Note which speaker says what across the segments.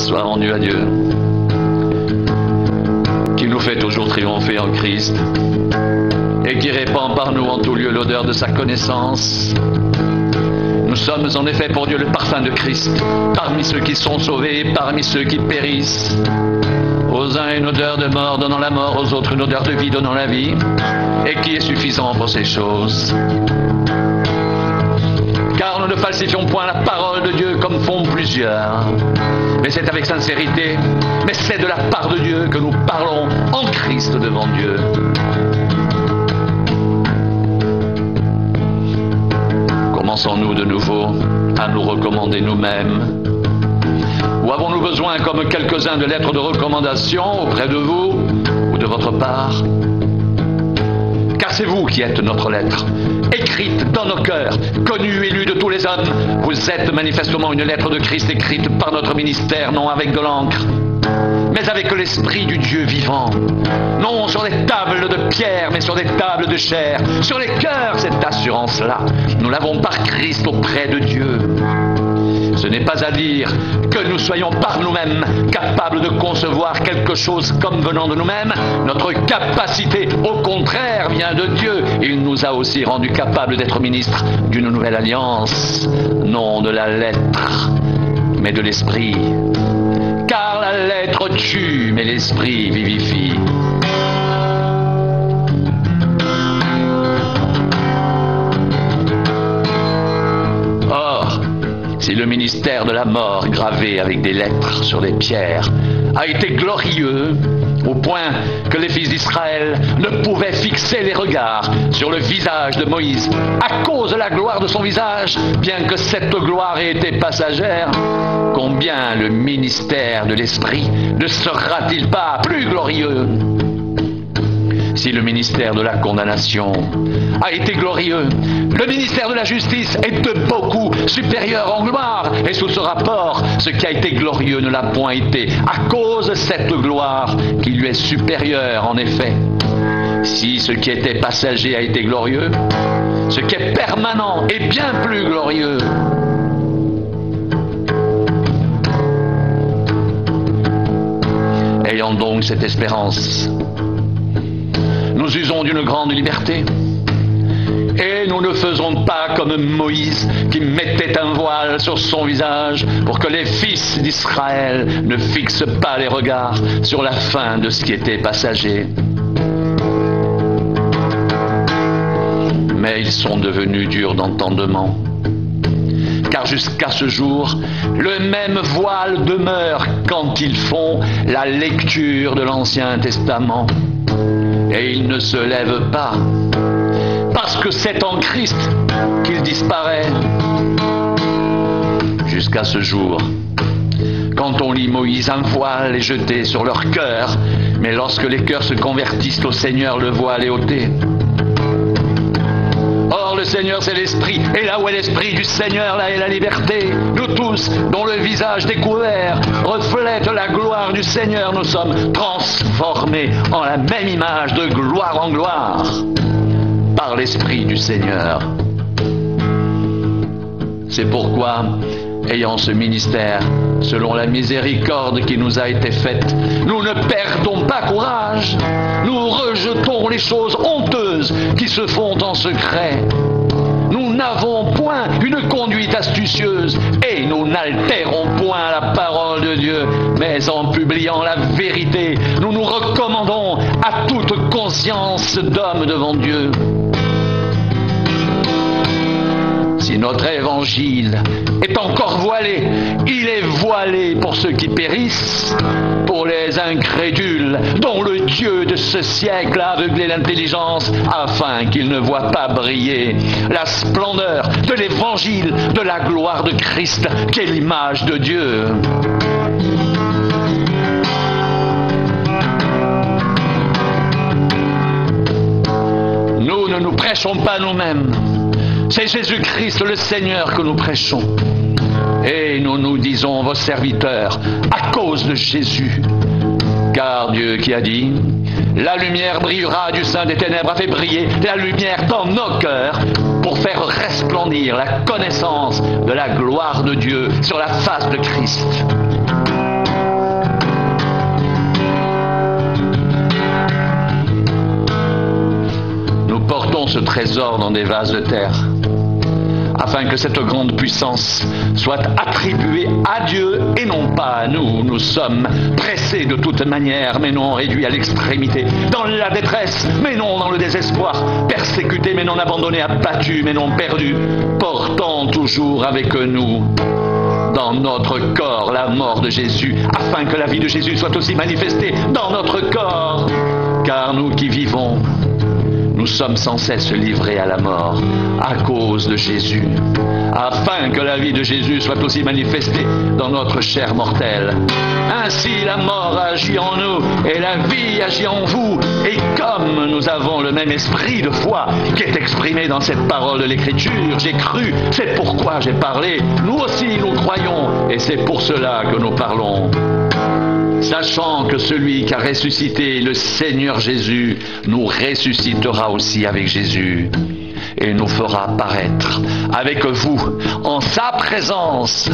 Speaker 1: soit rendu à Dieu, qui nous fait toujours triompher en Christ et qui répand par nous en tout lieu l'odeur de sa connaissance. Nous sommes en effet pour Dieu le parfum de Christ, parmi ceux qui sont sauvés et parmi ceux qui périssent. Aux uns une odeur de mort donnant la mort, aux autres une odeur de vie donnant la vie, et qui est suffisant pour ces choses. Car nous ne falsifions point la parole de Dieu comme font plusieurs, mais c'est avec sincérité, mais c'est de la part de Dieu que nous parlons en Christ devant Dieu. Commençons-nous de nouveau à nous recommander nous-mêmes? Ou avons-nous besoin, comme quelques-uns, de lettres de recommandation auprès de vous ou de votre part? Car c'est vous qui êtes notre lettre, écrite dans nos cœurs, connue et lue de tous les hommes. Vous êtes manifestement une lettre de Christ écrite par notre ministère, non avec de l'encre, mais avec l'Esprit du Dieu vivant. Non sur des tables de pierre, mais sur des tables de chair. Sur les cœurs, cette assurance-là, nous l'avons par Christ auprès de Dieu. Ce n'est pas à dire que nous soyons par nous-mêmes capables de concevoir quelque chose comme venant de nous-mêmes. Notre capacité, au contraire, vient de Dieu. Il nous a aussi rendus capables d'être ministres d'une nouvelle alliance, non de la lettre, mais de l'esprit. Car la lettre tue, mais l'esprit vivifie. Or, si le ministère de la mort gravé avec des lettres sur des pierres a été glorieux au point que les fils d'Israël ne pouvaient fixer les regards sur le visage de Moïse à cause de la gloire de son visage, bien que cette gloire ait été passagère, combien le ministère de l'Esprit ne sera-t-il pas plus glorieux? Si le ministère de la condamnation a été glorieux, le ministère de la justice est de beaucoup supérieur en gloire. Et sous ce rapport, ce qui a été glorieux ne l'a point été, à cause de cette gloire qui lui est supérieure en effet. Si ce qui était passager a été glorieux, ce qui est permanent est bien plus glorieux. Ayant donc cette espérance, nous usons d'une grande liberté et nous ne faisons pas comme Moïse qui mettait un voile sur son visage pour que les fils d'Israël ne fixent pas les regards sur la fin de ce qui était passager. Mais ils sont devenus durs d'entendement. Car jusqu'à ce jour, le même voile demeure quand ils font la lecture de l'Ancien Testament. Et il ne se lève pas, parce que c'est en Christ qu'il disparaît. Jusqu'à ce jour, quand on lit Moïse, un voile est jeté sur leur cœur, mais lorsque les cœurs se convertissent au Seigneur, le voile est ôté. Or, le Seigneur, c'est l'Esprit, et là où est l'Esprit du Seigneur, là est la liberté. Nous tous, dont le visage découvert reflète la gloire du Seigneur, nous sommes transformés en la même image de gloire en gloire par l'Esprit du Seigneur. C'est pourquoi, ayant ce ministère, selon la miséricorde qui nous a été faite, nous ne perdons pas courage. Nous rejetons les choses honteuses qui se font en secret. Nous n'avons point une conduite astucieuse et nous n'altérons point la parole de Dieu, mais en publiant la vérité, nous nous recommandons à toute conscience d'homme devant Dieu. Si notre évangile est encore voilé, il est voilé pour ceux qui périssent, pour les incrédules, dont le Dieu de ce siècle a aveuglé l'intelligence, afin qu'ils ne voient pas briller la splendeur de l'évangile de la gloire de Christ, qui est l'image de Dieu. Nous ne nous prêchons pas nous-mêmes. C'est Jésus-Christ le Seigneur que nous prêchons. Et nous nous disons vos serviteurs à cause de Jésus. Car Dieu qui a dit, la lumière brillera du sein des ténèbres, a fait briller la lumière dans nos cœurs pour faire resplendir la connaissance de la gloire de Dieu sur la face de Christ. gardons ce trésor dans des vases de terre, afin que cette grande puissance soit attribuée à Dieu et non pas à nous. Nous sommes pressés de toute manière, mais non réduits à l'extrémité, dans la détresse, mais non dans le désespoir, persécutés, mais non abandonnés, abattus, mais non perdus, portant toujours avec nous dans notre corps la mort de Jésus, afin que la vie de Jésus soit aussi manifestée dans notre corps. Car nous qui vivons, nous sommes sans cesse livrés à la mort à cause de Jésus, afin que la vie de Jésus soit aussi manifestée dans notre chair mortelle. Ainsi la mort agit en nous et la vie agit en vous. Et comme nous avons le même esprit de foi qui est exprimé dans cette parole de l'Écriture, j'ai cru, c'est pourquoi j'ai parlé. Nous aussi nous croyons et c'est pour cela que nous parlons. Sachant que celui qui a ressuscité le Seigneur Jésus nous ressuscitera aussi avec Jésus et nous fera paraître avec vous en sa présence.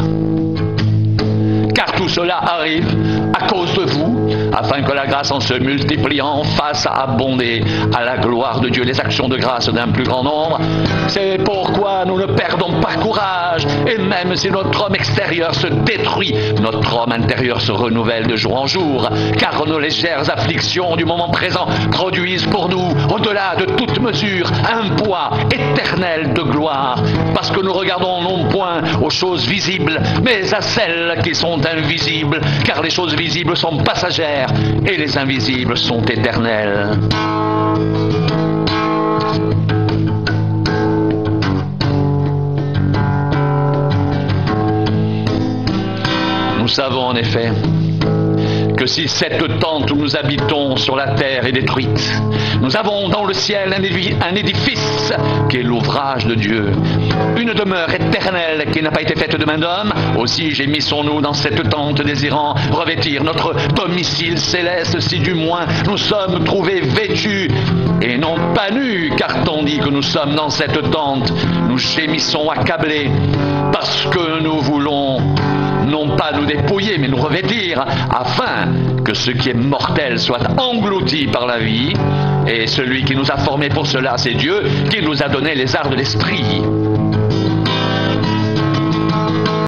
Speaker 1: Car tout cela arrive à cause de vous, afin que la grâce en se multipliant fasse abonder à la gloire de Dieu les actions de grâce d'un plus grand nombre. C'est pourquoi nous ne perdons pas courage, et même si notre homme extérieur se détruit, notre homme intérieur se renouvelle de jour en jour, car nos légères afflictions du moment présent produisent pour nous, au-delà de toute mesure, un poids éternel de gloire, parce que nous regardons non point aux choses visibles, mais à celles qui sont invisibles, car les choses visibles sont passagères et les invisibles sont éternelles. Nous savons en effet que si cette tente où nous habitons sur la terre est détruite, nous avons dans le ciel un édifice qui est l'ouvrage de Dieu, une demeure éternelle qui n'a pas été faite de main d'homme. Aussi gémissons-nous dans cette tente, désirant revêtir notre domicile céleste, si du moins nous sommes trouvés vêtus et non pas nus, car tandis que nous sommes dans cette tente, nous gémissons accablés, parce que nous voulons non pas nous dépouiller, mais nous revêtir, afin que ce qui est mortel soit englouti par la vie. Et celui qui nous a formés pour cela, c'est Dieu, qui nous a donné les arts de l'esprit.